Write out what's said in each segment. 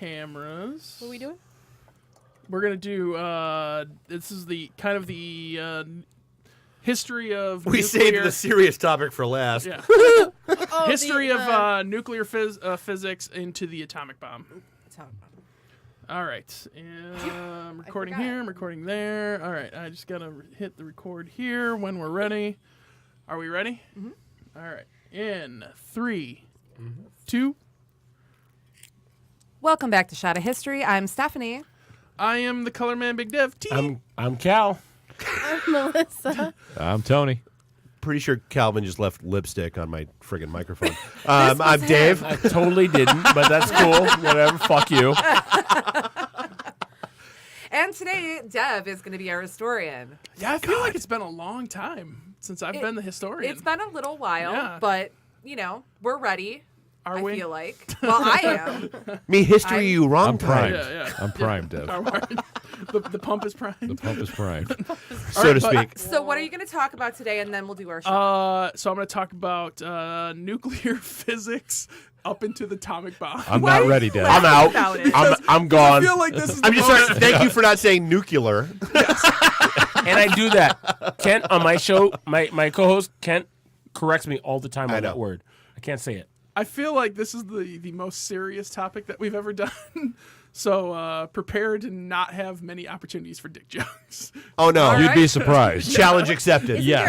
cameras. What are we doing? We're gonna do. This is the kind of the history of. We saved the serious topic for last. Yeah. History of nuclear physics into the atomic bomb. All right. I'm recording here. I'm recording there. All right. I just gotta hit the record here when we're ready. Are we ready? Mm-hmm. All right. In 3, 2. Welcome back to Shot of History. I'm Stephanie. I am the Color Man Big Dev. I'm Cal. I'm Melissa. I'm Tony. Pretty sure Calvin just left lipstick on my friggin' microphone. I'm Dave. I totally didn't, but that's cool. Whatever. Fuck you. And today, Dev is going to be our historian. Yeah, I feel like it's been a long time since I've been the historian. It's been a little while, Yeah. but, we're ready. Are I we? feel like. Well, I am. Me history you wrong I'm time, primed. Yeah. I'm primed, Dev. The pump is primed. The pump is primed. so to speak. So what are you going to talk about today, and then we'll do our show? So I'm going to talk about nuclear physics up into the atomic bomb. I'm not ready, Dev. I'm out. About it. I'm gone. I feel like this is I'm just sorry. Thank you for not saying nuclear. And I do that. Kent, on my show, my co-host, Kent, corrects me all the time on that word. I can't say it. I feel like this is the most serious topic that we've ever done. So prepare to not have many opportunities for dick jokes. Oh, no. You'd be surprised. Challenge accepted. Yeah.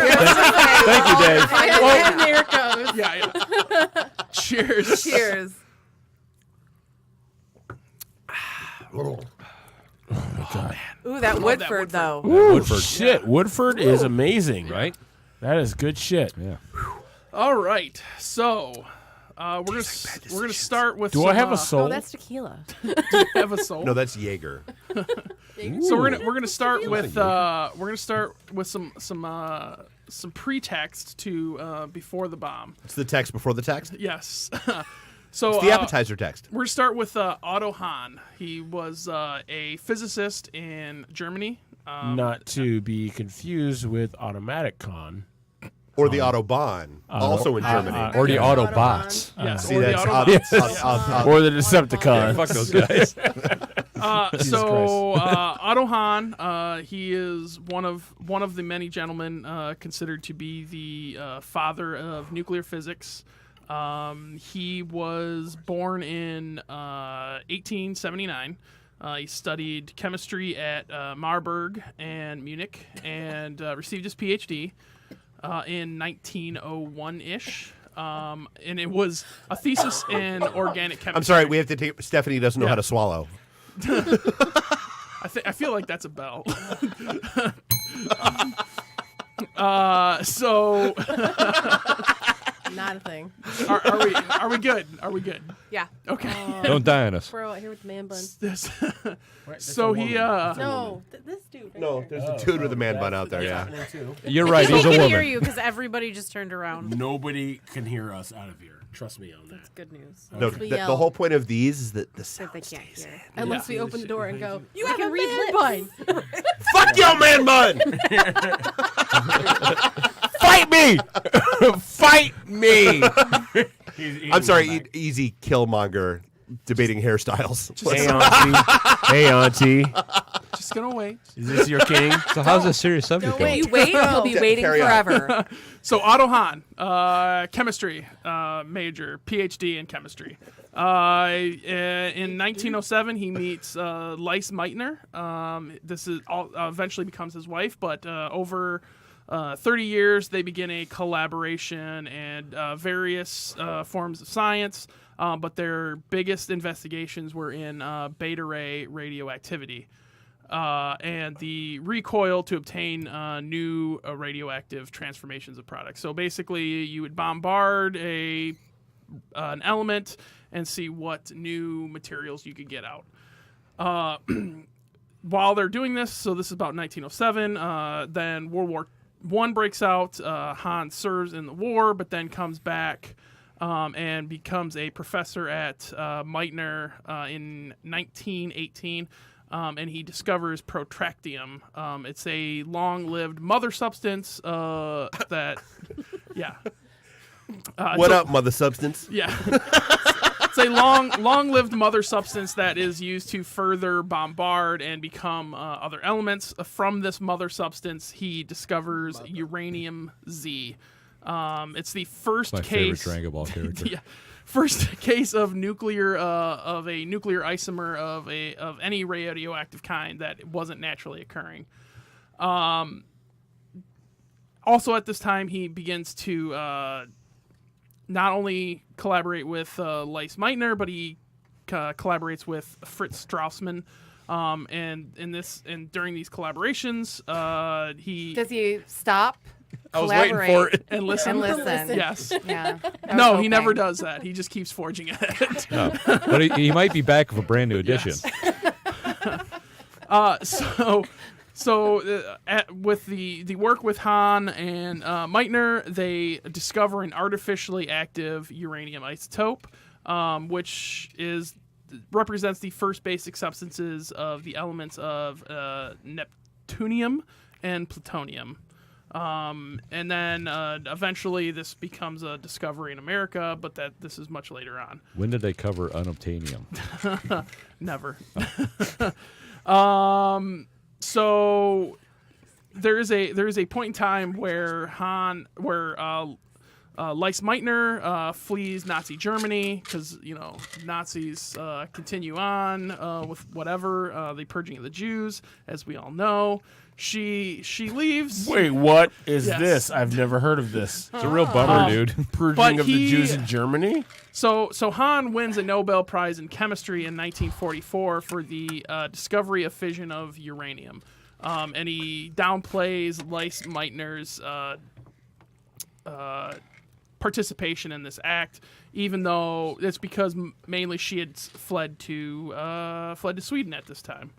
Thank you, Dave. And there it goes. Yeah. Cheers. Cheers. Oh, my God. Ooh, that Woodford, though. Woodford. Shit. Woodford is amazing. Right? That is good shit. Yeah. All right. So we're gonna start with. Do I have a soul? Oh, that's tequila. Do you have a soul? No, that's Jaeger. So we're gonna start with some pretext to before the bomb. It's the text before the text. Yes. So It's the appetizer text. We're gonna start with Otto Hahn. He was a physicist in Germany. Not to be confused with Automatic Con. Or the Autobahn, also in Germany. Or the Autobots. Yes, See, or the that's Autobots. Or the Decepticon. Fuck those guys. Otto Hahn, he is one of the many gentlemen considered to be the father of nuclear physics. He was born in 1879. He studied chemistry at Marburg and Munich and received his PhD in 1901-ish. And it was a thesis in organic chemistry. I'm sorry, we have to take. Stephanie doesn't know how to swallow. I feel like that's a bell. Not a thing. Are we good? Are we good? Yeah. Okay. Don't die on us. Bro, out here with the man bun. So he No, this dude. Right No, there. there's a dude with a man bun out there, yeah. You're right. He He's a can woman. hear you because everybody just turned around. Nobody can hear us out of here. Trust me on that. That's good news. No, Unless we the yell whole point of these is that the that sound they can't stays hear. in. Unless we open the door and go, you have can a read man lips. Fuck your man bun! Fight me! Fight me! I'm sorry, easy Killmonger debating hairstyles. Hey, Auntie. Hey, Auntie. just gonna wait. Is this your king? So how's this serious subject Don't going? You wait, he'll be waiting Carry on. forever. So Otto Hahn, chemistry major, PhD in chemistry. In 1907, he meets Lise Meitner. This is eventually becomes his wife, but over 30 years, they begin a collaboration and various forms of science. But their biggest investigations were in beta ray radioactivity. And the recoil to obtain new radioactive transformations of products. So basically, you would bombard an element and see what new materials you could get out. While they're doing this, so this is about 1907, then World War I breaks out. Hahn serves in the war, but then comes back and becomes a professor at Meitner in 1918. And he discovers protractium. It's a long-lived mother substance that, yeah. What up, mother substance? Yeah. It's a long-lived mother substance that is used to further bombard and become other elements. From this mother substance, he discovers uranium Z. It's the first My favorite case. Dragon Ball character. Yeah, first case of nuclear of a nuclear isomer of any radioactive kind that wasn't naturally occurring. Also, at this time, he begins to not only collaborate with Lise Meitner, but he collaborates with Fritz Strassmann. And during these collaborations, he Does he stop? I was waiting for it. and listen. And listen. Yes. Yeah. I was No, he hoping. never does that. He just keeps forging ahead. No. But he might be back with a brand new edition. With the work with Hahn and Meitner, they discover an artificially active uranium isotope, which represents the first basic substances of the elements of neptunium and plutonium. And then eventually this becomes a discovery in America, but this is much later on. When did they cover unobtainium? Never. So there is a point in time where Lise Meitner flees Nazi Germany because Nazis continue on with whatever the purging of the Jews, as we all know. She leaves. Wait, what is Yes. this? I've never heard of this. It's a real bummer, dude. Purging of the he- Jews in Germany? So Hahn wins a Nobel Prize in Chemistry in 1944 for the discovery of fission of uranium. And he downplays Lise Meitner's participation in this act, even though it's because mainly she had fled to Sweden at this time.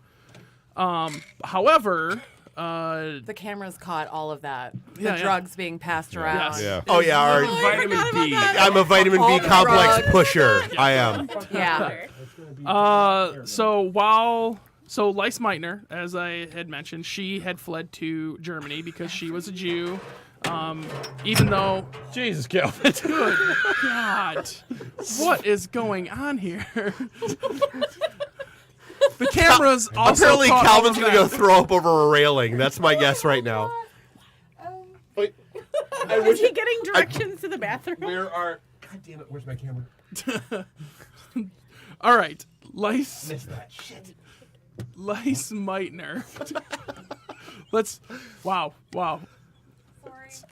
However, The cameras caught all of that. Yeah, The yeah. drugs being passed around. Yes. Yeah. Oh yeah, our, Vitamin B. I'm a vitamin All B the complex drugs. pusher. I am. Yeah. So Lise Meitner, as I had mentioned, she had fled to Germany because she was a Jew. Even though, Jesus, Calvin. good God, what is going on here? The cameras also Apparently, caught Calvin's all of gonna go that. throw up over a railing. That's my guess right now. Wait, Is he getting directions to the bathroom? where are? God damn it! Where's my camera? All right, Lise Missed that shit. Meitner. Wow.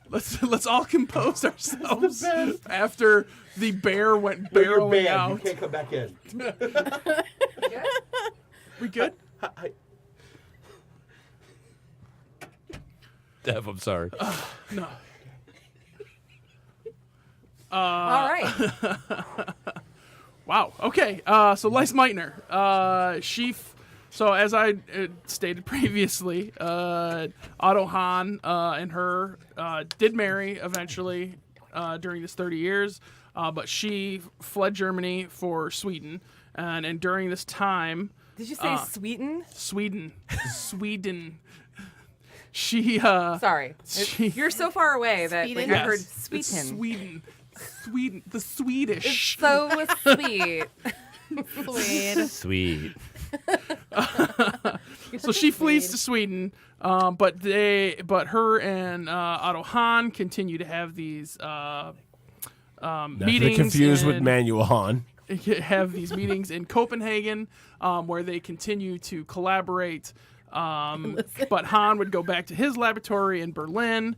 Let's all compose ourselves after the bear went You're barreling banned. You out. can't come back in. We good? Dev, I'm sorry. No. All right. Wow. Okay. So Lise Meitner. So as I stated previously, Otto Hahn and her did marry eventually during this 30 years, but she fled Germany for Sweden, and during this time, Did you say Sweden? Sweden. She Sorry. she- You're so far away that like, Sweden? I heard It's Sweden. Sweden, the Swedish. So sweet. Sweet. Sweet. So she flees to Sweden, but her and Otto Hahn continue to have these meetings. Confused with in- Manuel Hahn. have these meetings in Copenhagen, where they continue to collaborate. But Hahn would go back to his laboratory in Berlin,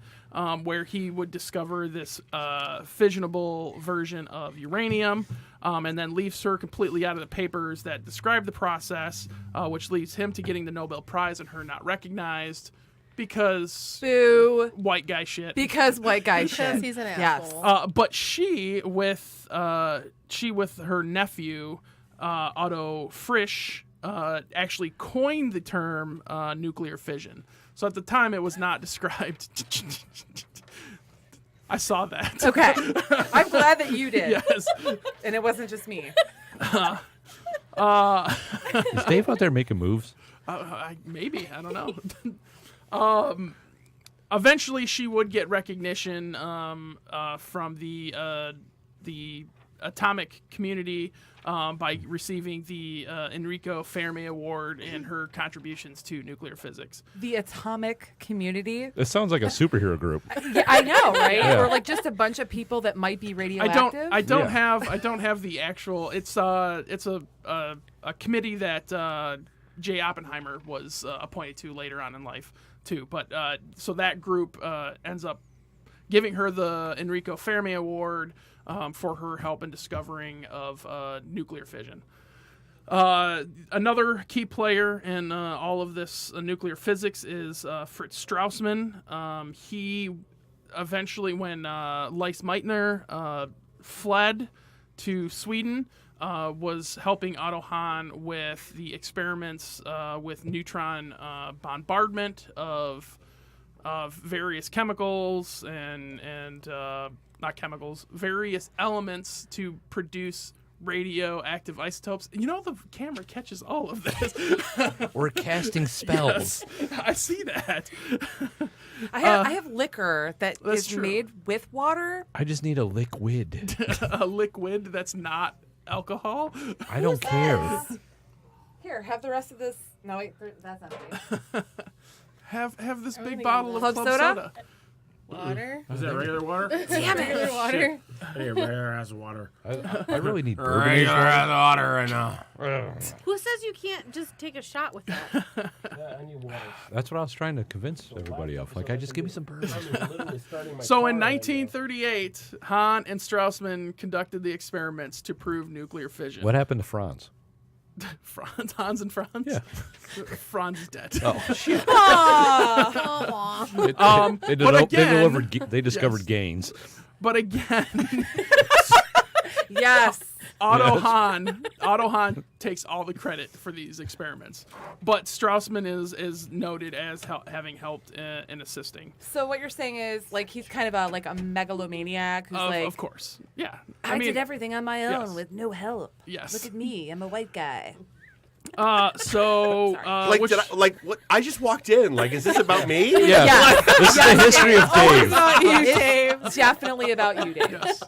where he would discover this fissionable version of uranium, and then leaves her completely out of the papers that describe the process, which leads him to getting the Nobel Prize and her not recognized because Boo. white guy shit. Because white guy Because shit. he's an Yes. asshole. But she with her nephew Otto Frisch actually coined the term nuclear fission. So at the time, it was not described. I saw that. Okay. I'm glad that you did. Yes. And it wasn't just me. Is Dave out there making moves? Maybe, I don't know. Eventually, she would get recognition from the atomic community by receiving the Enrico Fermi Award and her contributions to nuclear physics. The atomic community. This sounds like a superhero group. Yeah, I know, right? Yeah. Or like just a bunch of people that might be radioactive. I don't Yeah. have the actual. It's a committee that J. Oppenheimer was appointed to later on in life too. But so that group ends up giving her the Enrico Fermi Award for her help in discovering of nuclear fission. Another key player in all of this nuclear physics is Fritz Strassmann. He eventually, when Lise Meitner fled to Sweden, was helping Otto Hahn with the experiments with neutron bombardment of various chemicals and not chemicals, various elements to produce radioactive isotopes. You know, the camera catches all of this. We're casting spells. Yes, I see that. I have liquor that That's is true. made with water. I just need a liquid. A liquid that's not alcohol. I don't care. Here, have the rest of this. No, wait, that's not Have this big gonna bottle get of Club club soda? soda. Water. Is that regular water? Damn it. Regular water. Hey, regular ass water. I really need bourbon. Regular ass water right now. Who says you can't just take a shot with that? I need water. That's what I was trying to convince everybody of. Like, I just give me some bourbon. So in 1938, Hahn and Strassmann conducted the experiments to prove nuclear fission. What happened to Franz? Hans and Franz? Yeah. Franz is dead. Oh shit! Come on. They discovered Yes. gains. But again, Yes. Otto Hahn takes all the credit for these experiments. But Strassmann is noted as having helped in assisting. So what you're saying is, like, he's kind of a megalomaniac who's like, Of course. Yeah. I did everything on my own yes. with no help. Yes. Look at me, I'm a white guy. So Like, which, did I, like, what? I just walked in. Like, is this about me? Yeah. This is the history of Dave. About you, Dave. It's definitely about you, Dave. yes.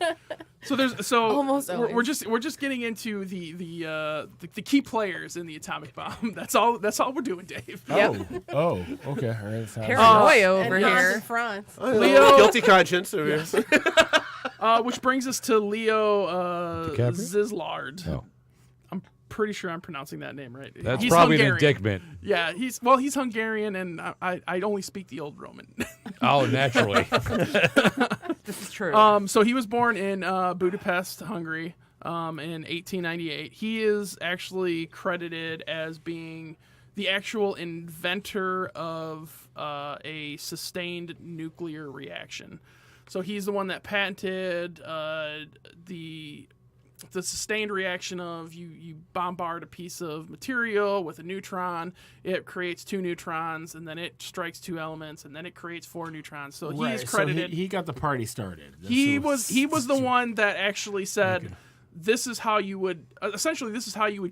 So Almost we're always. we're just getting into the key players in the atomic bomb. That's all we're doing, Dave. Yep. Oh, okay. All right. Sounds Paranoia And over Hans here. and Franz. Leo- Guilty conscience. Which brings us to Leo DiCaprio? Zislard. Oh. I'm pretty sure I'm pronouncing that name right. That's He's probably an Hungarian. indictment. Yeah, he's Hungarian, and I only speak the old Roman. Oh, naturally. This is true. So he was born in Budapest, Hungary, in 1898. He is actually credited as being the actual inventor of a sustained nuclear reaction. So he's the one that patented the sustained reaction of you bombard a piece of material with a neutron, it creates 2 neutrons, and then it strikes 2 elements, and then it creates 4 neutrons. So he is credited. So he got the party started. He was the one that actually said, this is how you would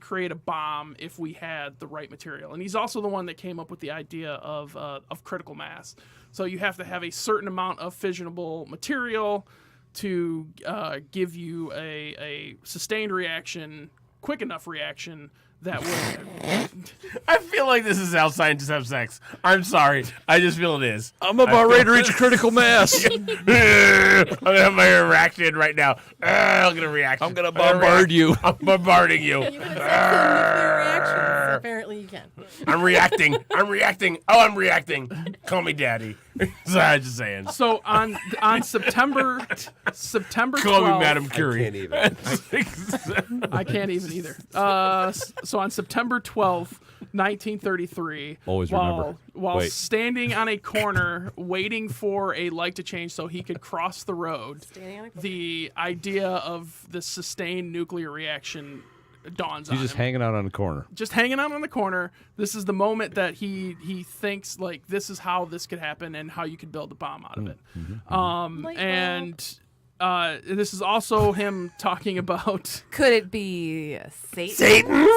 create a bomb if we had the right material. And he's also the one that came up with the idea of critical mass. So you have to have a certain amount of fissionable material to give you a sustained reaction, quick enough reaction that would. I feel like this is how scientists have sex. I'm sorry. I just feel it is. I'm about ready to reach critical mass. I'm gonna have my reaction right now. I'm gonna react. I'm gonna bombard you. I'm bombarding you. You can accept nuclear reactions. Apparently you can. I'm reacting. I'm reacting. Oh, I'm reacting. Call me daddy. Sorry, I'm just saying. So on September 12th, Call me Madame I Curie. can't even. I can't even either. So on September 12th, 1933, Always remember. while Wait. standing on a corner waiting for a light to change so he could cross the road, Standing on a corner. the idea of the sustained nuclear reaction dawns He's on just him. hanging out on the corner. Just hanging out on the corner. This is the moment that he thinks, like, this is how this could happen and how you could build a bomb out of it. Light And this is also him talking about Could it be Satan?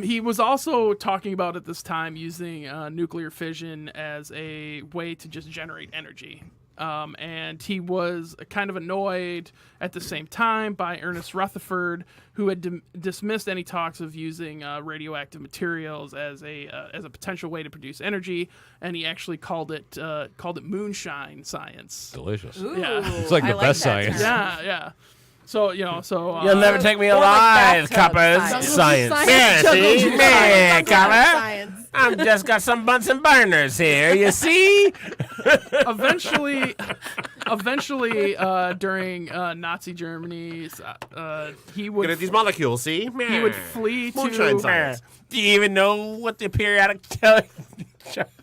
he was also talking about at this time using nuclear fission as a way to just generate energy. And he was kind of annoyed at the same time by Ernest Rutherford, who had dismissed any talks of using radioactive materials as a potential way to produce energy, and he actually called it moonshine science. Delicious. Ooh, Yeah. It's like I the best that science. term. Yeah. So You'll never take me Or like alive, bathtub coppers. science. Science. Science. See? Man, copper. Science. I've just got some Bunsen burners here, you see? eventually, during Nazi Germany's, he Good at would these molecules, see? he would flee Moonshine to science. Do you even know what the periodic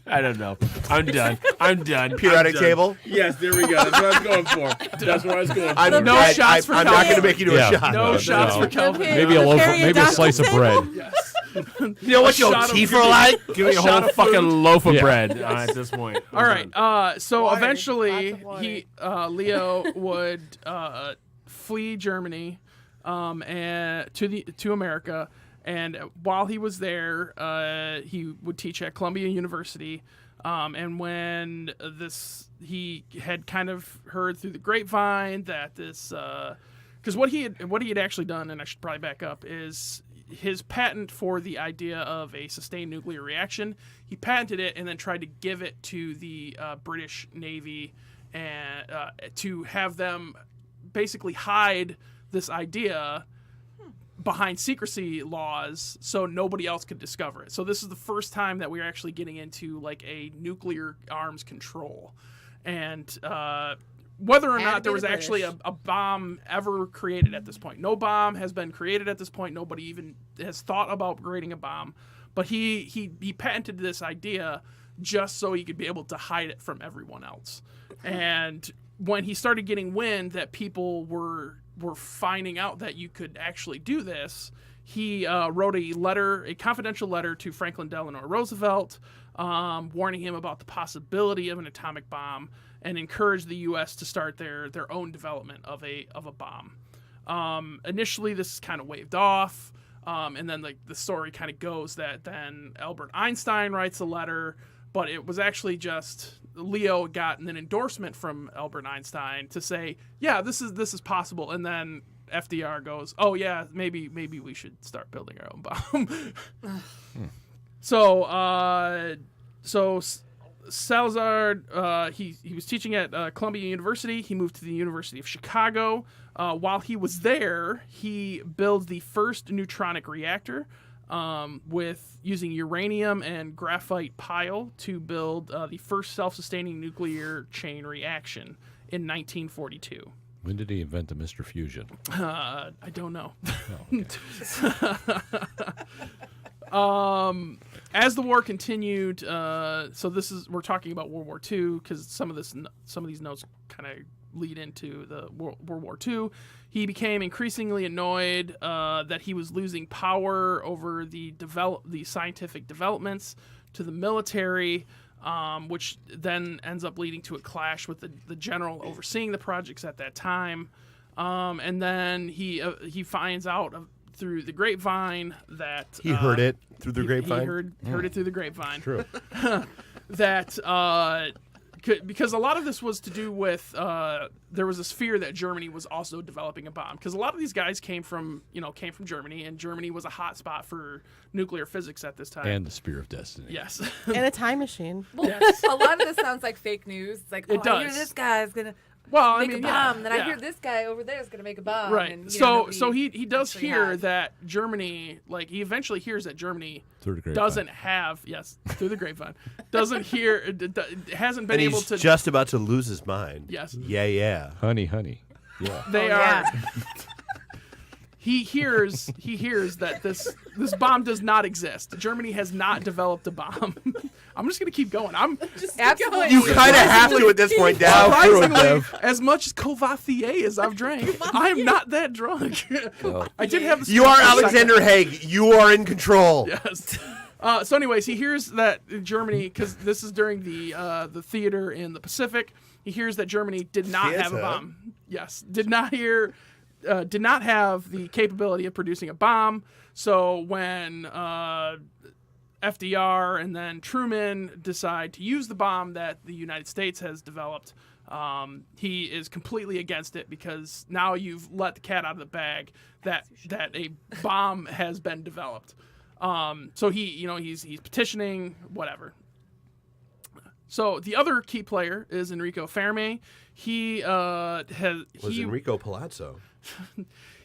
I don't know. I'm done. Periodic I'm done. table. Yes, there we go. That's what I was going for. That's what I was going for. I'm No shots for I'm not Kelvin. going to make you do Yeah. a shot. no shots no. for Kelvin. Maybe a loaf. Maybe a slice of bread. You know what your shot of- teeth are like? Give me a shot whole of fucking food. loaf of Yeah. bread at this point. All right. So Water. eventually, Lots of water. he Leo would flee Germany, and to America. And while he was there, he would teach at Columbia University. And when he had kind of heard through the grapevine that this, because what he had actually done, and I should probably back up, is his patent for the idea of a sustained nuclear reaction. He patented it and then tried to give it to the British Navy and to have them basically hide this idea behind secrecy laws so nobody else could discover it. So this is the first time that we're actually getting into like a nuclear arms control. And whether or Had not to there be was the actually British. a bomb ever created at this point. No bomb has been created at this point. Nobody even has thought about creating a bomb. But he patented this idea just so he could be able to hide it from everyone else. And when he started getting wind that people were finding out that you could actually do this, he wrote a confidential letter to Franklin Delano Roosevelt, warning him about the possibility of an atomic bomb, and encouraged the U.S. to start their own development of a bomb. Initially, this is kind of waved off, and then the story kind of goes that then Albert Einstein writes a letter, but it was actually just Leo got an endorsement from Albert Einstein to say, yeah, this is possible, and then FDR goes, oh yeah, maybe we should start building our own bomb. So Salazar, he was teaching at Columbia University. He moved to the University of Chicago. While he was there, he builds the first neutronic reactor with using uranium and graphite pile to build the first self-sustaining nuclear chain reaction in 1942. When did he invent the Mr. Fusion? I don't know. Oh, okay. As the war continued, so we're talking about World War II because some of these notes kind of lead into the World War II. He became increasingly annoyed that he was losing power over the scientific developments to the military, which then ends up leading to a clash with the general overseeing the projects at that time. And then he finds out through the grapevine that He heard it through the grapevine. He heard it through the grapevine. True. That because a lot of this was to do with there was this fear that Germany was also developing a bomb, because a lot of these guys came from Germany, and Germany was a hot spot for nuclear physics at this time. And the Spear of Destiny. Yes. And a time machine. Yes. A lot of this sounds like fake news. It's like, It I hear does. this guy's gonna Well, make I mean, a bomb. yeah, Then yeah. I hear this guy over there is gonna make a bomb. Right. And, So he does actually hear has. that Germany, like he eventually hears that Germany Through the grapevine. doesn't have through the grapevine doesn't hear hasn't been And able he's to just about to lose his mind. Yes. Yeah. Honey. Yeah. they Oh, are. yeah. He hears that this bomb does not exist. Germany has not developed a bomb. I'm just gonna keep going. I'm Absolutely. You kind of have to at this point, Dad. through it, surprisingly, Dev. as much as Courvoisier as I've drank, I am not that drunk. I did have the You are for a second. Alexander Haig. You are in control. Yes. So, anyways, he hears that Germany, because this is during the theater in the Pacific, he hears that Germany did not have a Theater? bomb. Yes, did not have the capability of producing a bomb. So when FDR and then Truman decide to use the bomb that the United States has developed, He is completely against it because now you've let the cat out of the bag that a bomb has been developed. So he's petitioning, whatever. So the other key player is Enrico Fermi. He Enrico Palazzo.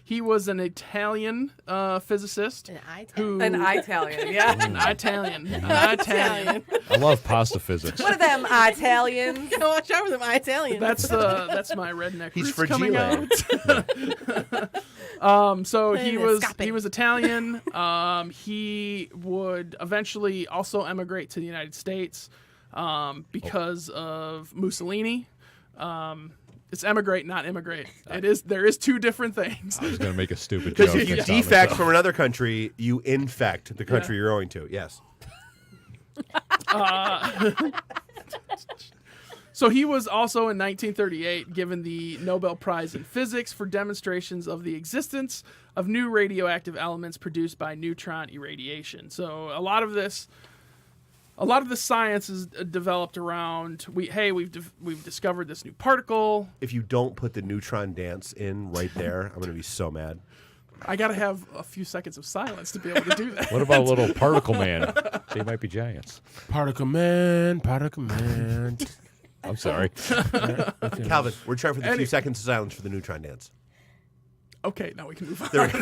He was an Italian physicist. An An Italian, yeah. An Italian. I love pasta physics. One of them Italians. Watch out for them Italians. That's my redneck He's roots coming fragile. out. So he was Escape. Italian. He would eventually also emigrate to the United States because of Mussolini. It's emigrate, not immigrate. There is two different things. I was going to make a stupid joke. Because if you and stop defect myself. from another country, you infect the country you're going to. Yes. So he was also in 1938 given the Nobel Prize in Physics for demonstrations of the existence of new radioactive elements produced by neutron irradiation. So a lot of the science is developed around we've discovered this new particle. If you don't put the neutron dance in right there, I'm going to be so mad. I got to have a few seconds of silence to be able to do that. What about little particle man? They might be giants. Particle man, particle man. I'm sorry. Calvin, we're trying for the few seconds of silence for the neutron dance. Okay, now we can move on. There we go.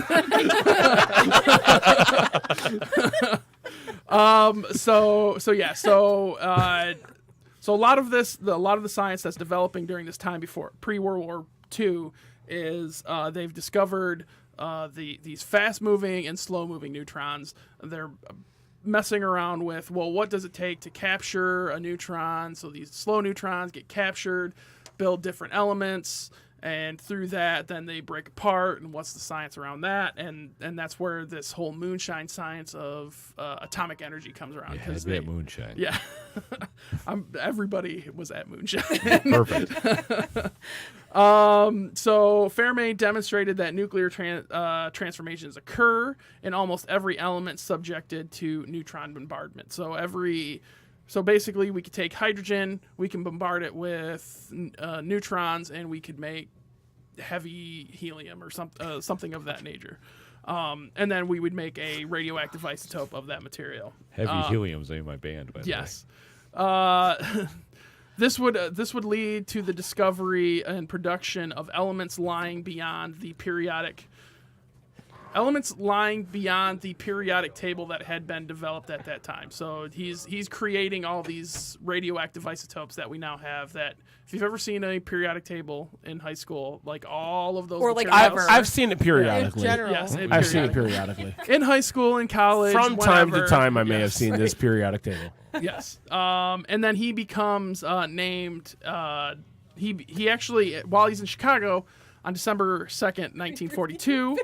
So a lot of the science that's developing during this time before pre-World War II is they've discovered these fast-moving and slow-moving neutrons. They're messing around with, well, what does it take to capture a neutron? So these slow neutrons get captured, build different elements, and through that, then they break apart. And what's the science around that? And that's where this whole moonshine science of atomic energy comes around. Yeah, it'd be at moonshine. Yeah, everybody was at moonshine. Perfect. So Fermi demonstrated that nuclear transformations occur in almost every element subjected to neutron bombardment. So basically, we could take hydrogen, we can bombard it with neutrons, and we could make heavy helium or something of that nature. And then we would make a radioactive isotope of that material. Heavy Helium's the name of my band, by the way. Yes. This would lead to the discovery and production of elements lying beyond the periodic table that had been developed at that time. So he's creating all these radioactive isotopes that we now have. That if you've ever seen a periodic table in high school, like all of those Or, like, materials- ever. I've seen it periodically. In general. Yes, I've seen it periodically. in high school, in college, From time to whenever. time, I may have Yes. seen this periodic table. Yes. And then he becomes named. He actually, while he's in Chicago, on December 2nd, 1942,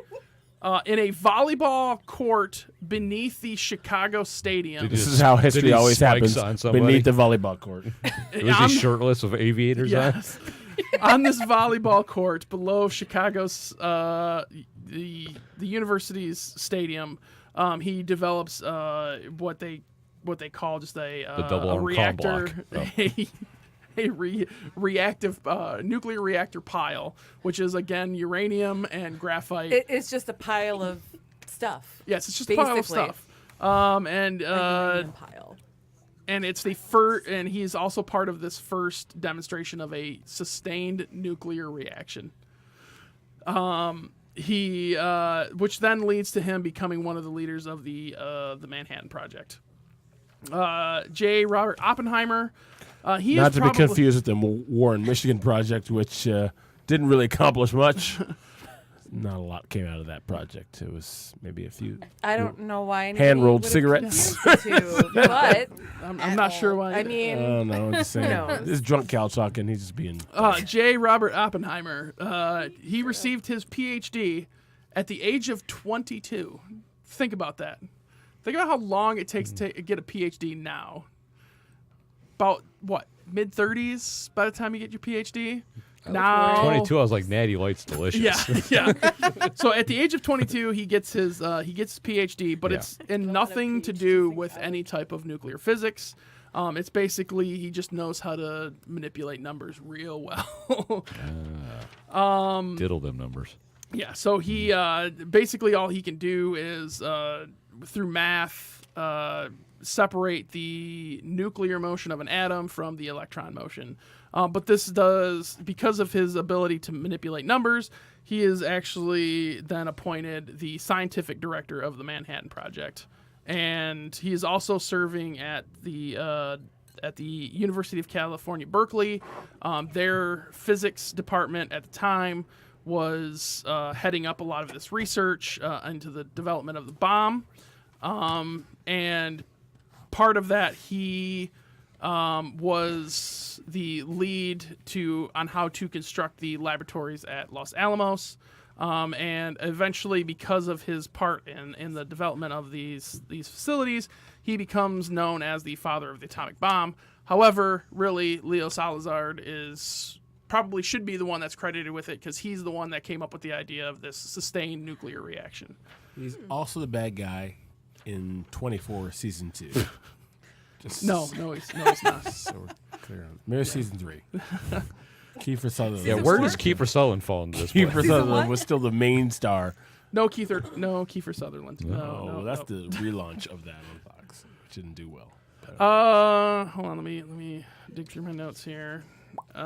in a volleyball court beneath the Chicago Stadium. This is how history Did he always spikes happens on somebody? beneath the volleyball court. Was he shirtless with aviators on? Yes. On this volleyball court below Chicago's the university's stadium, he develops what they call just a double-arm reactor, column block. reactive nuclear reactor pile, which is again uranium and graphite. It's just a pile of stuff. Yes, it's just a pile of basically. stuff. And Uranium pile. and it's the first, and he is also part of this first demonstration of a sustained nuclear reaction. Which then leads to him becoming one of the leaders of the Manhattan Project. J. Robert Oppenheimer. He Not is to probably, be confused with the Warren, Michigan project, which didn't really accomplish much. Not a lot came out of that project. It was maybe a few I don't know why anybody hand-rolled would have cigarettes. confused the two, but I'm not sure why. I mean, Oh, no, I'm just saying. knows? This drunk Cal talking, he's just being... J. Robert Oppenheimer. He received his PhD at the age of 22. Think about that. Think about how long it takes to get a PhD now. About, what, mid-30s by the time you get your PhD? Now, 22, I was like, Natty Light's delicious. Yeah. So at the age of 22, he gets his PhD, but Yeah. it's in nothing to do with any type of nuclear physics. It's basically he just knows how to manipulate numbers real well. Diddle them numbers. Yeah, so he basically all he can do is through math separate the nuclear motion of an atom from the electron motion. But this does, because of his ability to manipulate numbers, he is actually then appointed the scientific director of the Manhattan Project. And he is also serving at the University of California, Berkeley. Their physics department at the time was heading up a lot of this research into the development of the bomb. And part of that, he was the lead on how to construct the laboratories at Los Alamos. And eventually, because of his part in the development of these facilities, he becomes known as the father of the atomic bomb. However, really, Leo Salazar probably should be the one that's credited with it because he's the one that came up with the idea of this sustained nuclear reaction. He's also the bad guy in 24 season 2. No, he's not. So we're clear on. Maybe season 3. Kiefer Sutherland. Yeah, where does Kiefer Sutherland fall into this? Kiefer one? Sutherland was still the main star. No, Kiefer Sutherland. No, That's the relaunch of that on Fox, which didn't do well. Hold on. Let me dig through my notes here. This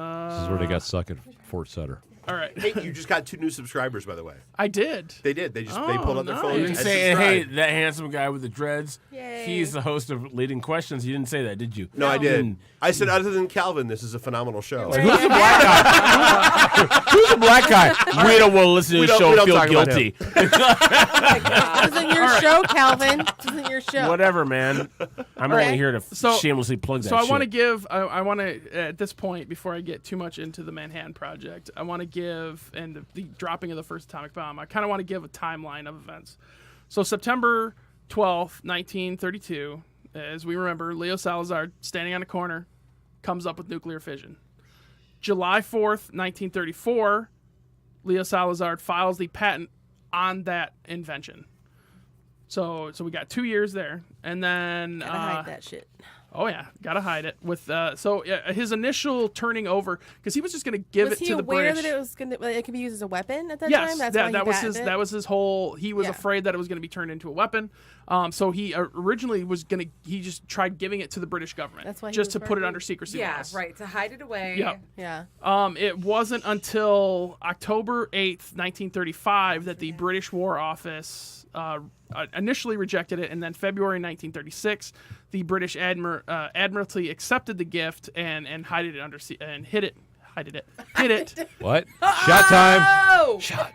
is where they got stuck at Fort Sutter. All right. Hey, you just got 2 new subscribers, by the way. I did. They did. They pulled out their phone. nice. You and didn't say, subscribed. hey, that handsome guy with the dreads, Yay. he's the host of Leading Questions. You didn't say that, did you? No, I did. I said, other than Calvin, this is a phenomenal show. Who's the black guy? Who's the black guy? We don't want to listen to the show we and don't feel talk about guilty. This isn't your show, Calvin. This isn't your show. Whatever, man. I'm only here to shamelessly plug that So I shit. want to give. I want to at this point, before I get too much into the Manhattan Project, I want to give and the dropping of the first atomic bomb. I kind of want to give a timeline of events. So September 12th, 1932, as we remember, Leo Salazar standing on a corner, comes up with nuclear fission. July 4th, 1934, Leo Salazar files the patent on that invention. So we got 2 years there, and then Gotta hide that shit. oh yeah, gotta hide it with his initial turning over because he was just gonna give Was it he to the aware British. that it was gonna? It could be used as a weapon at that Yes, time. That's why he that was patented his. it? That was his whole. He was Yeah. afraid that it was going to be turned into a weapon. So he originally was gonna. He just tried giving it to the British government. That's why he just was to put it afraid. under secrecy Yeah, laws. right. To hide it away. Yep. Yeah. It wasn't until October 8th, 1935, that the British War Office initially rejected it, and then February 1936, the British Admiralty accepted the gift and hid it. What? Shot time. Oh! Shot.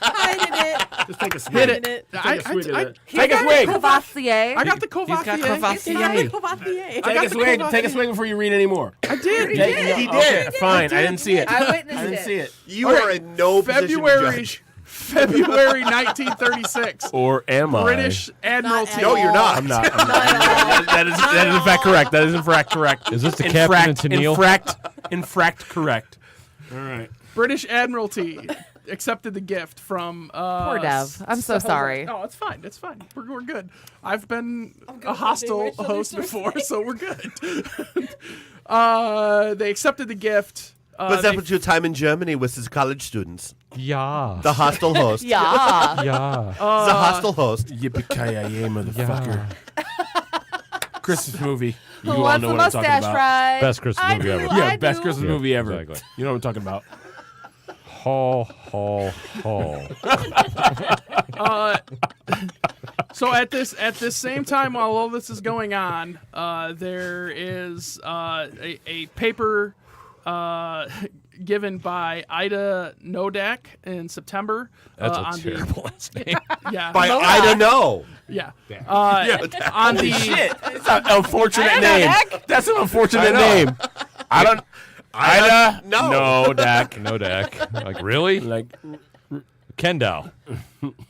Hiding it. Just take a swig. Hit Hiding it. it. I Take a swig. Courvoisier. got the He's got Courvoisier. Courvoisier. Take a swig. Take a swig before you read anymore. I did. He did. Okay, fine. I didn't see it. I witnessed I didn't it. see it. You are in no position to February judge. 1936. Or am I? British Admiralty. No, you're not. I'm not. That is in fact correct. That is in fact correct. Is this the captain and Tennille? In fact correct. All right. British Admiralty accepted the gift from Poor Dev. I'm so sorry. No, it's fine. It's fine. We're good. I've been a hostile host before, so we're good. They accepted the gift. Was that with your time in Germany with his college students? Yeah. The hostel host. Yeah. Yeah. The hostel host. Yippee-ki-yay, motherfucker. Christmas movie. You Who all wants know the what I'm talking mustache about. ride? Best Christmas I movie do, ever. Yeah, I best do. Christmas Yeah, movie ever. exactly. You know what I'm talking about. Haul. So at this same time, while all this is going on, there is a paper given by Ida Nodak in September. That's on a terrible last name. Yeah, By Ida No. yeah. On the It's an unfortunate name. That's an unfortunate I know. name. I don't. Ida? No. No, Dak. No deck. Like, really? Like, Ken doll.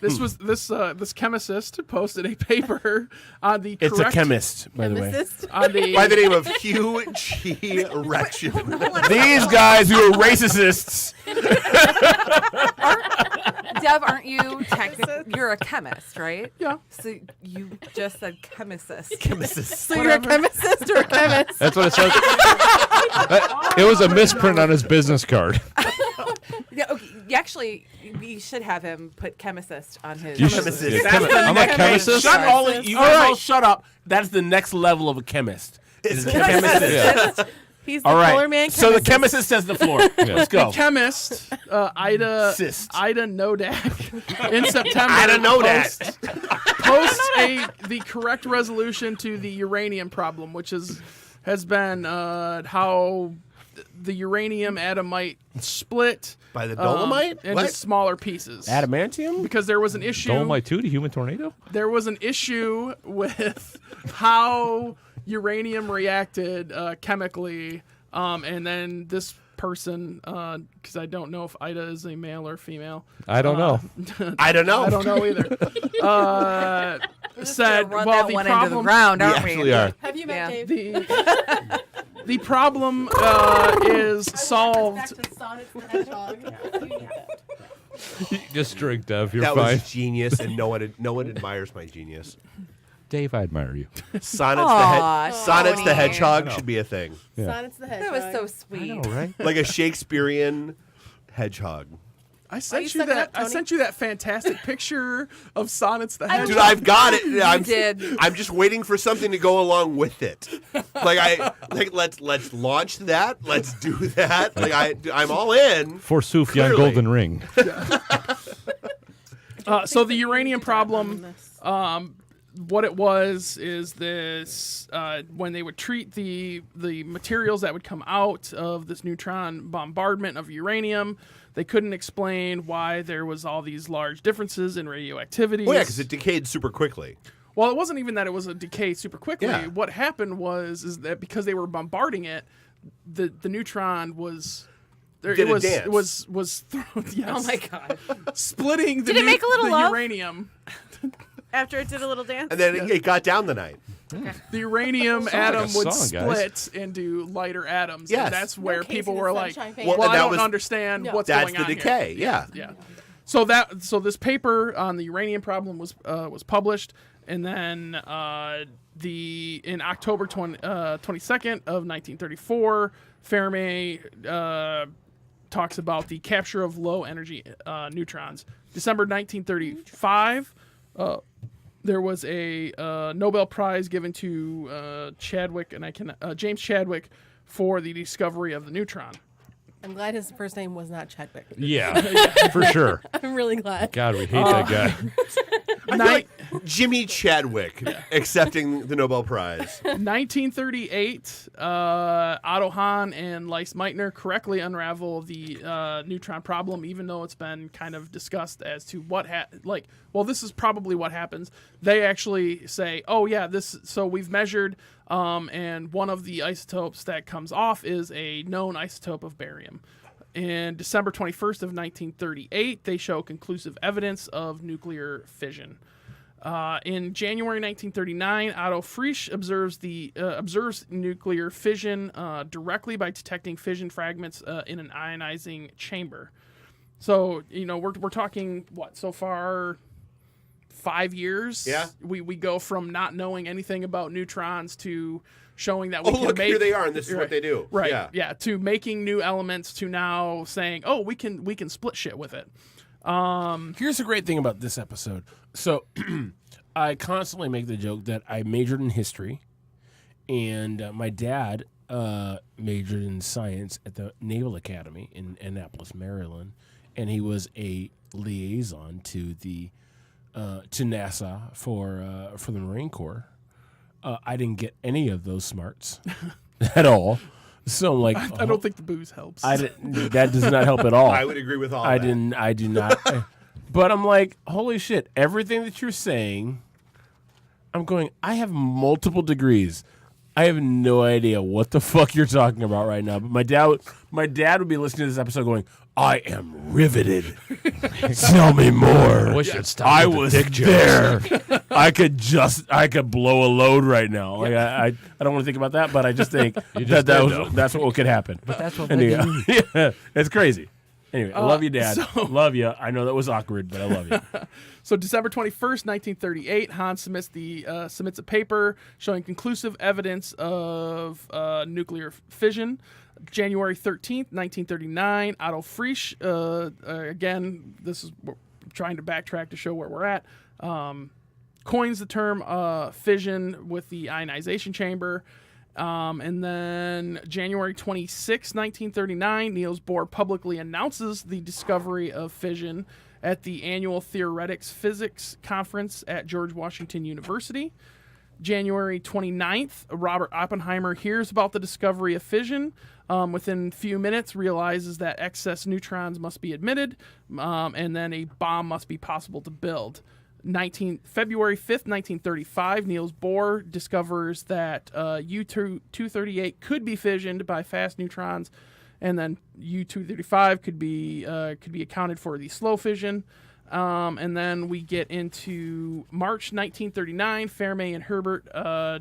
This chemist posted a paper on the It's correct a chemist, by the way. Chemist? on the By the name of Hugh G. Erection. These guys who are racists. Dev, aren't you you're a chemist, right? Yeah. So you just said chemist. So you're a chemist or a chemist? That's what it says. It was a misprint on his business card. Yeah, okay. Actually, we should have him put chemist on his. You should- Chemist. I'm a chemist. Shut all you guys all shut up. That's the next level of a chemist. It's a chemist. Yeah. He's the All right. polar man So the chemist. chemist says the floor. Let's go. chemist Ida Cyst. Nodak in September. Ida Nodak. Posts the correct resolution to the uranium problem, which has been how the uranium atomite split By the dolomite? into What? smaller pieces. Adamantium? Because there was an issue. Dolomite 2, the human tornado? There was an issue with how uranium reacted chemically, and then this person, because I don't know if Ida is a male or female. I don't know. I don't know. I don't know either. Said, Run well, that the one into the problem, ground, aren't we? Actually are. Have you met Yeah. Dave? the problem is solved. Just drink, Dev. You're That fine. was genius, and no one admires my genius. Dave, I admire you. Sonnet's Aw, Sonnet's the Tony. Hedgehog should be a thing. Sonnet's the That hedgehog. was so sweet. right? Like a Shakespearean hedgehog. I you sent you sucking that. up, I Tony? sent you that fantastic picture of Sonnet's the Dude, Hedgehog. I've got it. I'm, did. I'm just waiting for something to go along with it. Let's launch that. Let's do that. I'm all in. Forsooth, yon Clearly. golden ring. So the uranium problem, what it was is this: when they would treat the materials that would come out of this neutron bombardment of uranium, they couldn't explain why there was all these large differences in radioactivity. Oh yeah, because it decayed super quickly. Well, it wasn't even that it was a decay super quickly. Yeah. What happened is that because they were bombarding it, the neutron was. There, Did it a was dance. was thrown. Yes. Oh my god. Splitting the, Did it make a little the love? uranium. After it did a little dance. And then it got down the night. The uranium like atom a would song, guys. split into lighter atoms. Yes. And that's where Casey people the were like, Sunshine well, Band. Well, I that don't was- understand what's That's going the on here. decay. Yeah. Yeah. So this paper on the uranium problem was published, and then in October 22nd of 1934, Fermi talks about the capture of low energy neutrons. December 1935, there was a Nobel Prize given to Chadwick, and James Chadwick, for the discovery of the neutron. I'm glad his first name was not Chadwick. Yeah, for sure. I'm really glad. God, we hate that guy. I feel like Jimmy Chadwick accepting the Nobel Prize. 1938, Otto Hahn and Lise Meitner correctly unravel the neutron problem, even though it's been kind of discussed as to this is probably what happens. They actually say, oh yeah, so we've measured, and one of the isotopes that comes off is a known isotope of barium. In December 21st of 1938, they show conclusive evidence of nuclear fission. In January 1939, Otto Frisch observes nuclear fission directly by detecting fission fragments in an ionizing chamber. So, we're talking, so far 5 years? Yeah. We go from not knowing anything about neutrons to showing that we can Look, make... here they are, and this is what they do. Right. Yeah. To making new elements, to now saying, oh, we can split shit with it. Here's the great thing about this episode. So I constantly make the joke that I majored in history, and my dad majored in science at the Naval Academy in Annapolis, Maryland, and he was a liaison to NASA for the Marine Corps. I didn't get any of those smarts at all. So I'm like, I don't think the booze helps. that does not help at all. I would agree with all I that. I do not. But I'm like, holy shit, everything that you're saying, I'm going, I have multiple degrees. I have no idea what the fuck you're talking about right now. But my dad would be listening to this episode going, I am riveted. Tell me more. Wish you'd stop I with the was dick jokes. there. I could blow a load right now. Like I don't want to think about that, but I just think that's what could happen. But that's what yeah, it's crazy. Anyway, I love you, Dad. Love you. I know that was awkward, but I love you. So December 21st, 1938, Hans submits a paper showing conclusive evidence of nuclear fission. January 13th, 1939, Otto Frisch, again, this is we're trying to backtrack to show where we're at, coins the term fission with the ionization chamber. And then January 26, 1939, Niels Bohr publicly announces the discovery of fission at the annual Theoretics Physics Conference at George Washington University. January 29th, Robert Oppenheimer hears about the discovery of fission. Within a few minutes, realizes that excess neutrons must be emitted, and then a bomb must be possible to build. February 5th, 1935, Niels Bohr discovers that U-238 could be fissioned by fast neutrons, and then U-235 could be accounted for the slow fission. And then we get into March 1939. Fermi and Herbert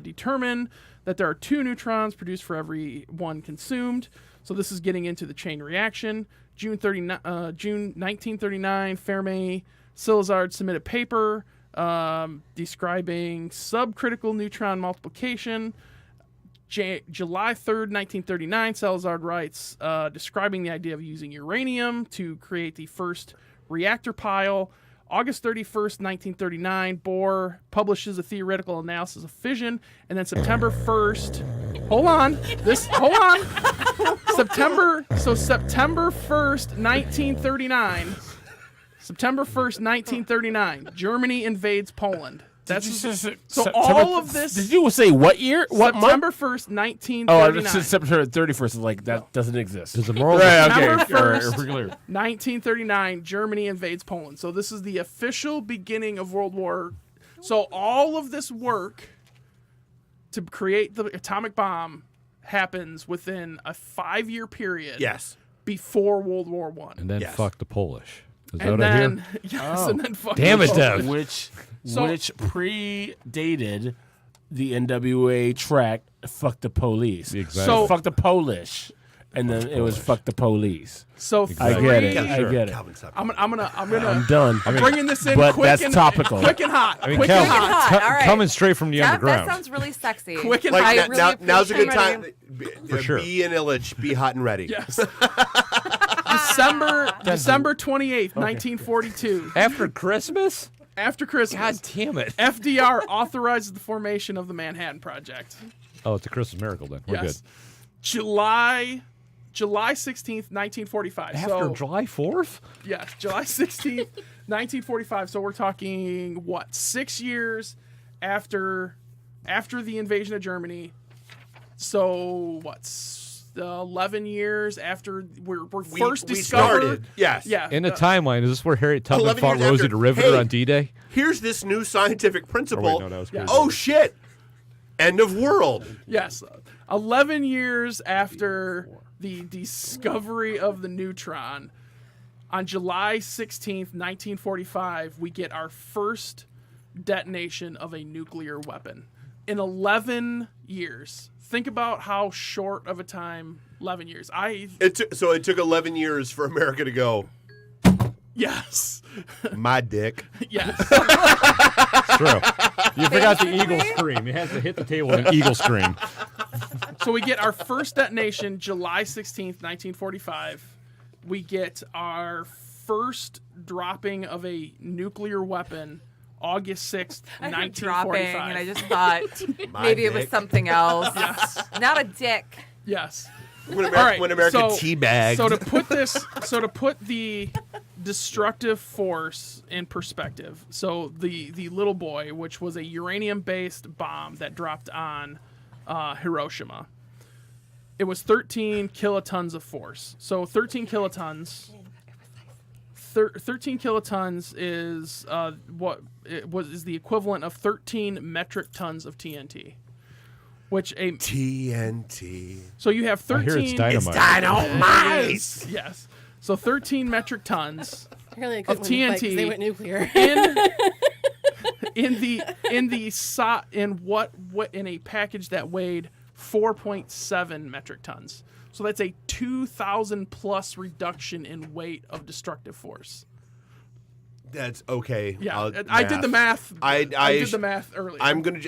determine that there are 2 neutrons produced for every 1 consumed. So this is getting into the chain reaction. June 1939, Fermi, Szilard submit a paper describing subcritical neutron multiplication. July 3rd, 1939, Szilard writes describing the idea of using uranium to create the first reactor pile. August 31st, 1939, Bohr publishes a theoretical analysis of fission, and then September 1st, September 1st, 1939, Germany invades Poland. All of this. Did you say what year? What September month? 1st, 1939. Oh, September 31st is like that doesn't exist. Does the moral Right, September okay. 1st, We're clear. 1939, Germany invades Poland. So this is the official beginning of World War. So all of this work to create the atomic bomb happens within a 5-year period. Yes. Before World War I. And then Yes. fuck the Polish. Is that And what I then, hear? yes, and then fuck Damn the it, Polish. Dev. Which So- predated the NWA track "Fuck the Police." Exactly. So- Fuck the Polish, and then it was "Fuck the Police." So I three- get it. Calvin, I get it. Calvin, stop. I'm gonna I'm done. bringing this in but quick that's and topical. quick and hot. I mean, quick Calvin, and hot. hot. All right. coming straight from the That underground. sounds really sexy. Quick and Like hot. I now, really now's a good appreciate time. it. For sure. Be an Illich, be hot and ready. Yes. December 28th, 1942. After Christmas? After Christmas, God damn it. FDR authorizes the formation of the Manhattan Project. Oh, it's a Christmas miracle then. We're Yes. July 16th, 1945. good. After So, July 4th? yes, July 16th, 1945. So we're talking, 6 years after the invasion of Germany. So, 11 years after we're first we discovered. started. Yes. Yeah. In the timeline, is this where Harriet Tubman 11 fought years Rosie after. the Riveter Hey. on D-Day? Here's this new scientific principle. no, that was crazy. Oh shit! End of world. Yes. 11 years after the discovery of the neutron, on July 16th, 1945, we get our first detonation of a nuclear weapon. In 11 years. Think about how short of a time 11 years. It took 11 years for America to go. Yes. My dick. Yes. True. You forgot the Basically. eagle scream. It has to hit the table with an eagle scream. So we get our first detonation July 16th, 1945. We get our first dropping of a nuclear weapon August 6th, I heard 1945. dropping, and I just thought My maybe it was dick. something else. Yes. Not a dick. Yes. When All right, America so- teabagged. So to put the destructive force in perspective, so the little boy, which was a uranium-based bomb that dropped on Hiroshima, it was 13 kilotons of force. So 13 kilotons. 13 kilotons is is the equivalent of 13 metric tons of TNT, which TNT. so you have 13. I hear it's dynamite. Dynamite. Yes. So 13 metric tons Apparently they of couldn't win the fight 'cause TNT they went nuclear. in a package that weighed 4.7 metric tons. So that's a 2,000 plus reduction in weight of destructive force. That's okay. Yeah, I did the math. I did the math earlier.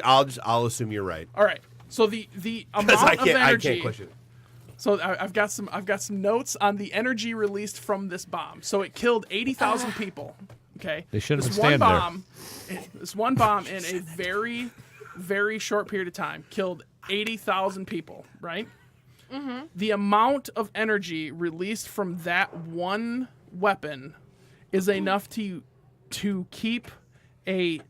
I'll assume you're right. All right. So the amount I of energy. can't question it. So I've got some notes on the energy released from this bomb. So it killed 80,000 people. Okay. They shouldn't have This one been standing bomb. This one bomb in a very, very short period of time killed 80,000 people. Right. Mm-hmm. The amount of energy released from that one weapon is enough to keep a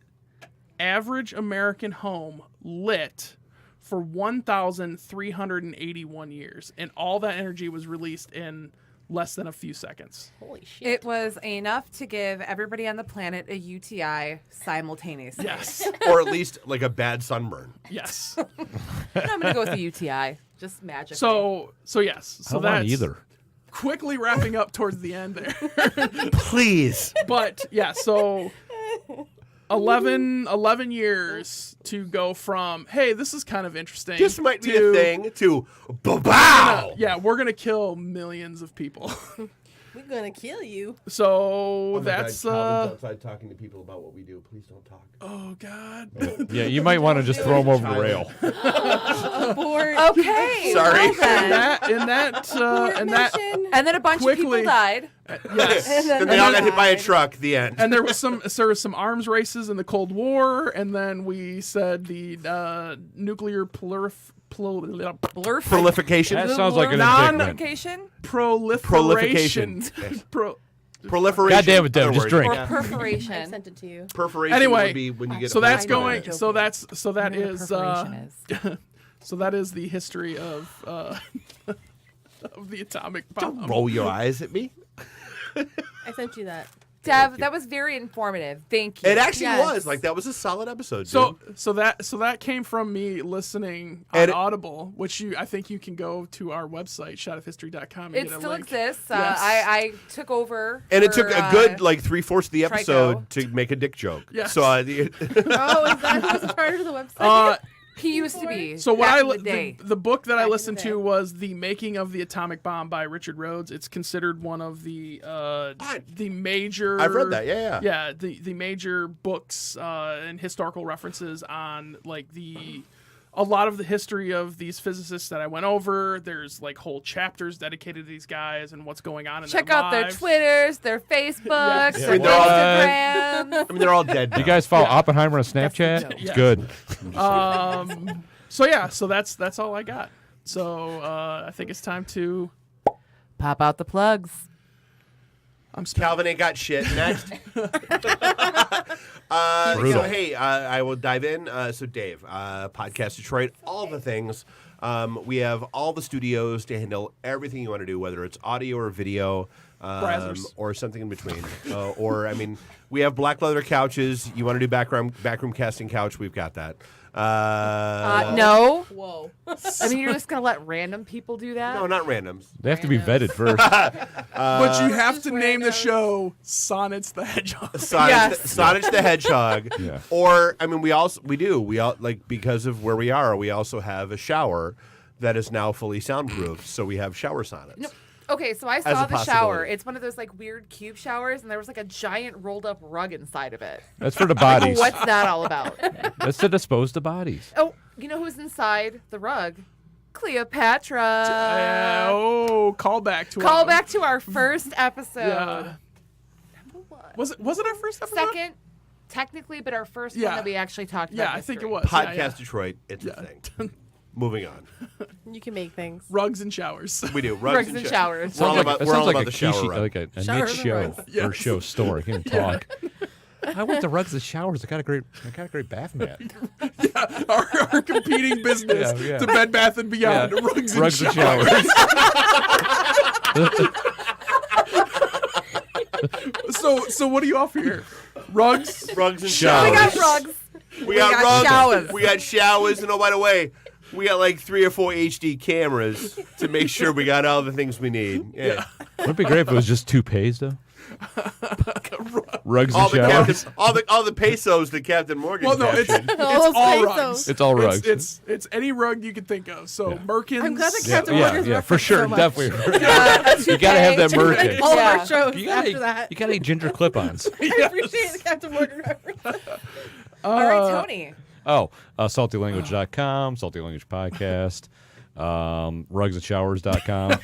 average American home lit for 1,381 years, and all that energy was released in less than a few seconds. Holy shit. It was enough to give everybody on the planet a UTI simultaneously. Yes. Or at least like a bad sunburn. Yes. No, I'm gonna go with the UTI. Just magic. So yes. So I don't want that's either. quickly wrapping up towards the end there. Please. But yeah, so 11 years to go from, hey, this is kind of interesting. This might be to, a thing to bow. Yeah, we're going to kill millions of people. We're gonna kill you. So that's outside talking to people about what we do. Please don't talk. oh god. Yeah, you might want to just throw him over the rail. Abort. okay. Sorry. well then. And that And then a bunch of Quickly. people died. yes. Then they all got hit by a truck. The end. And there was some arms races in the Cold War, and then we said the nuclear Prolification. That sounds like an indictment. Prolification proliferation. Proliferation. God damn it, Deb, Other just words. drink. or I perforation. sent it to you. Perforation Anyway, would be when you get so a that's plasma going. bag. So that I know what is perforation is. so that is the history of of the atomic bomb. Don't roll your eyes at me. I sent you that. Deb, that was very informative. Thank you. It actually Yes. was. Like, that was a solid episode, So dude. so that came from me listening on And- Audible, which I think you can go to our website shotofhistory.com and It get a still link. exists. Yes. I took over. And it for, took a good, like, 3/4 of the Trico. episode to make a dick joke. Yes. So, Oh, is that who's in charge of the website? He used to be. So what back in the day. the book that I Back in listened the to day. was The Making of the Atomic Bomb by Richard Rhodes. It's considered one of the major. I've read that, yeah. Yeah, the major books and historical references on like a lot of the history of these physicists that I went over. There's like whole chapters dedicated to these guys and what's going on in Check their out their lives. Twitters, their Facebooks, Yes. their Yeah. Instagrams. I mean, they're all dead now. Do you guys follow Oppenheimer on Snapchat? dope. It's Yeah. good. So yeah, so that's all I got. So I think it's time to. Pop out the plugs. I'm spent. Calvin ain't got shit. Next. So, hey, I will dive in. So, Dave, Podcast Detroit, all the things. We have all the studios to handle everything you want to do, whether it's audio or video. Brazzers. Or something in between. Or, I mean, we have black leather couches. You want to do backroom casting couch? We've got that. No. Whoa. I mean, you're just going to let random people do that? No, not randoms. They have to be vetted first. But you have to Just name the randos. show Sonnets the Hedgehog. Sonic the Hedgehog. Yeah. Or, I mean, we all like, because of where we are, we also have a shower that is now fully soundproof. So we have shower sonnets. No. Okay, so I As saw a the shower. possibility. It's one of those like weird cube showers, and there was like a giant rolled up rug inside of it. That's for the bodies. What's that all about? That's to dispose the bodies. Oh, you know who's inside the rug? Cleopatra. Call back to Call back to our first episode. Yeah. Was it our first episode? Second, technically, but our first Yeah. one that we actually talked about. Yeah, I think it history. was. Podcast Yeah. Detroit, it's a thing. Moving on. You can make things. Rugs and showers. We do. Rugs and showers. We're all Sounds about, that we're sounds all like about a the shower quiche- rug. like a Shower niche show rugs. or Yes. show store. I can't even talk. I went to Rugs and Showers. I got a great bath mat. our competing business Yeah. to Bed Bath and Beyond. Yeah. Rugs and Rugs showers. and Showers. So what do you offer here? Rugs. Rugs and Showers. We showers. got rugs. We got got rugs. showers. We got showers. And oh, by the way, We got like 3 or 4 HD cameras to make sure we got all the things we need. Yeah. Wouldn't it be great if it was just toupees, though? Rugs and All the showers. all the pesos that Captain Morgan Well, no, it's captured. all pesos. rugs. It's all rugs. It's any rug you can think of. So Merkins. I'm glad that yeah, Captain yeah, Morgan's yeah, for referenced sure, so much. definitely. You gotta have that merkin. All Yeah. of our shows You after gotta, that. you gotta eat ginger clip-ons. I appreciate the Captain Morgan reference. All right, Tony. Oh, saltylanguage.com, Salty Language Podcast, rugsandshowers.com.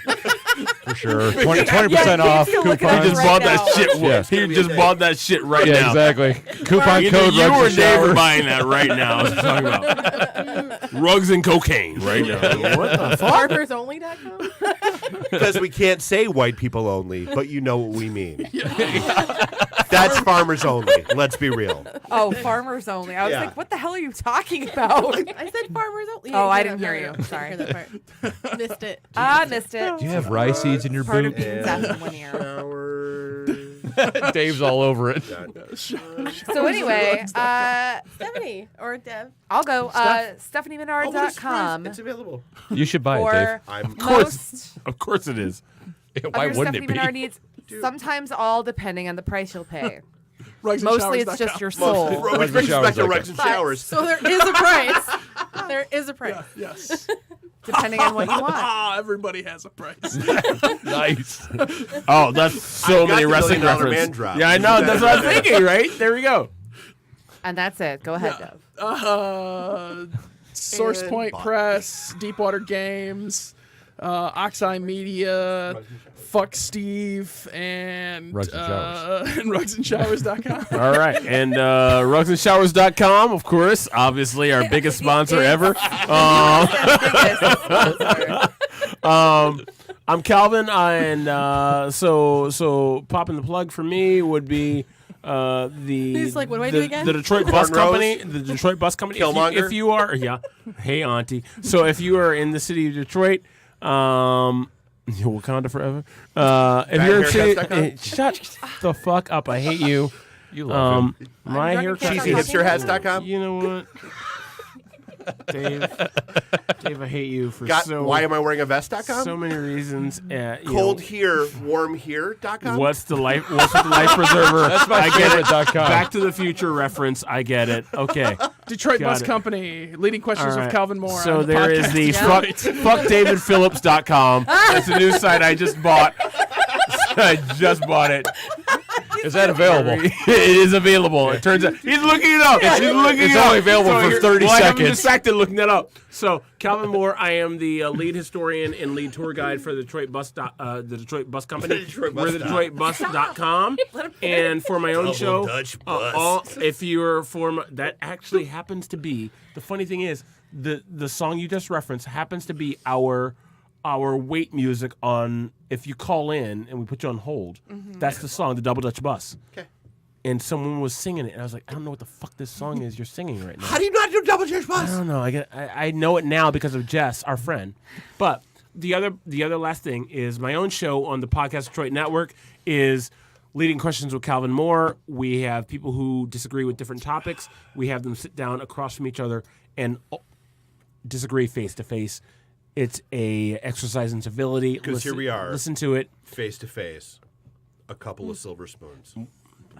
For sure. 20% off Casey's looking coupon. at He just Right bought now. that shit. Yeah. He just bought that shit right Yeah, now. exactly. Coupon Either code you Rugs or and Dave are Showers. buying that right now. That's what I'm talking about. Rugs and cocaine right now. What the fuck? HarpersOnly.com. Because we can't say white people only, but you know what we mean. That's farmers only. Let's be real. Oh, farmers only. I was Yeah. like, what the hell are you talking about? I said farmers only. Oh, I that didn't hear part. you. Sorry. Didn't hear that part. Missed it. I missed it. Do you have rye seeds in your Part boot? of beans after 1 year. Dave's all over it. So anyway, Stephanie or Dev. I'll go. Oh, StephanieMenard.com It's available. You should buy it, Dave. for I'm most Of course it is. Why of your wouldn't Stephanie it be? Menard needs. Sometimes all depending on the price you'll pay. Rugs and Mostly it's showers.com. just your soul. Which brings us back to rugs and But- showers. So there is a price. There is a price. Yes. Depending on what you want. Ah, everybody has a price. Nice. Oh, that's so I've got many the wrestling $1 million man references. drop. Yeah, I know. That's what I'm thinking, right? There we go. And that's it. Go ahead, Dev. Source And Point Bob. Press, Deepwater Games, Oxeye Media, Fuck Steve, and Rugs and Showers. and rugsandshowers.com. All right. And rugsandshowers.com, of course, obviously our biggest sponsor ever. I'm Calvin, and so popping the plug for me would be He's like, what do I do again? The Detroit Bus Cornrows? Company. The Detroit Bus Company. Killmonger? If you are, yeah. Hey, Auntie. So if you are in the city of Detroit, Wakanda forever. If you're in Badhaircuts.com? shut the fuck up. I hate you. You love him. My drunk haircut. and can't stop CheesyHipsterHats.com? You know what? Dave, I hate you for Why am I wearing a vest.com? so many reasons. Cold here, warm here.com? What's the life preserver? That's my I get it. favorite.com. Back to the Future reference. I get it. Okay. Detroit Got Bus it. Company, leading questions All with right. Calvin Moore. So on the there is the podcast. fuckdavidphillips.com. That's a new site I just bought. I just bought it. Is that available? It is available. It turns out he's looking it up. He's looking It's it up. only available for here- 30 well, I have him seconds. distracted looking that up. So Calvin Moore, I am the lead historian and lead tour guide for the Detroit Bus Company. Detroit Bus We're the Stop. DetroitBus.com. And for my own show, Dutch bus. if you're that actually happens to be the funny thing is the song you just referenced happens to be our wait music on if you call in and we put you on hold. That's the song, the Double Dutch Bus. Okay. And someone was singing it, and I was like, I don't know what the fuck this song is you're singing right now. How do you not do double Dutch I bus? don't know. I know it now because of Jess, our friend. But the other last thing is my own show on the Podcast Detroit Network is Leading Questions with Calvin Moore. We have people who disagree with different topics. We have them sit down across from each other and disagree face to face. It's a exercise in civility. 'Cause here we are. Listen to it. Face to face. A couple of silver spoons.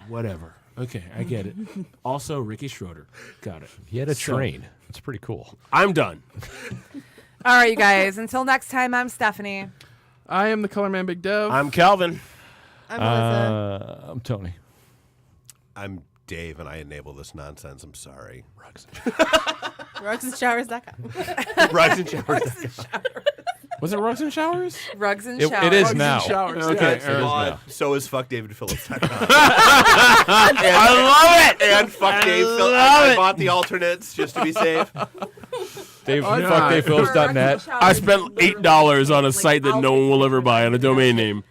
Whatever. Okay, I get it. Also, Ricky Schroeder. Got it. He had a So- train. That's pretty cool. I'm done. All right, you guys. Until next time, I'm Stephanie. I am the Color Man Big Dev. I'm Calvin. I'm Melissa. I'm Tony. I'm Dave, and I enable this nonsense. I'm sorry. Rugsandshowers.com. Rugs and showers. Was it Rugs and Showers? Rugs and It showers. is Rugs and now. Showers. Okay. Yeah. So is fuckdavidphillips.com. I love it. And fuck Dave Phillips. love I it. bought the alternates just to be safe. DavePhillips.net. I spent $8 on a site that no one will ever buy on a domain name.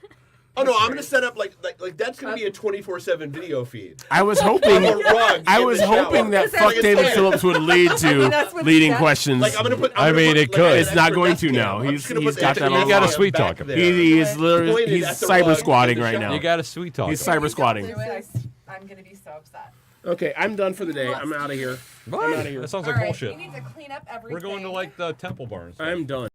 Oh no, I'm gonna set up like that's gonna be a 24/7 video feed. I was hoping. Of a rug I in was the shower. hoping that Like fuck it's David there. Phillips would lead to That's what leading it's- questions. Like I'm gonna put. I mean, it could. It's not going to now. He's got that You on got a lock. sweet talk him. He's literally Pointed at the cyber rug squatting in the right shower. now. You got a sweet talk. He's cyber squatting. I'm gonna be so upset. Okay, I'm done for the day. I'm out of here. I'm out of here. That sounds All like right, bullshit. we need to clean up everything. We're going to like the Temple Bars. I'm done.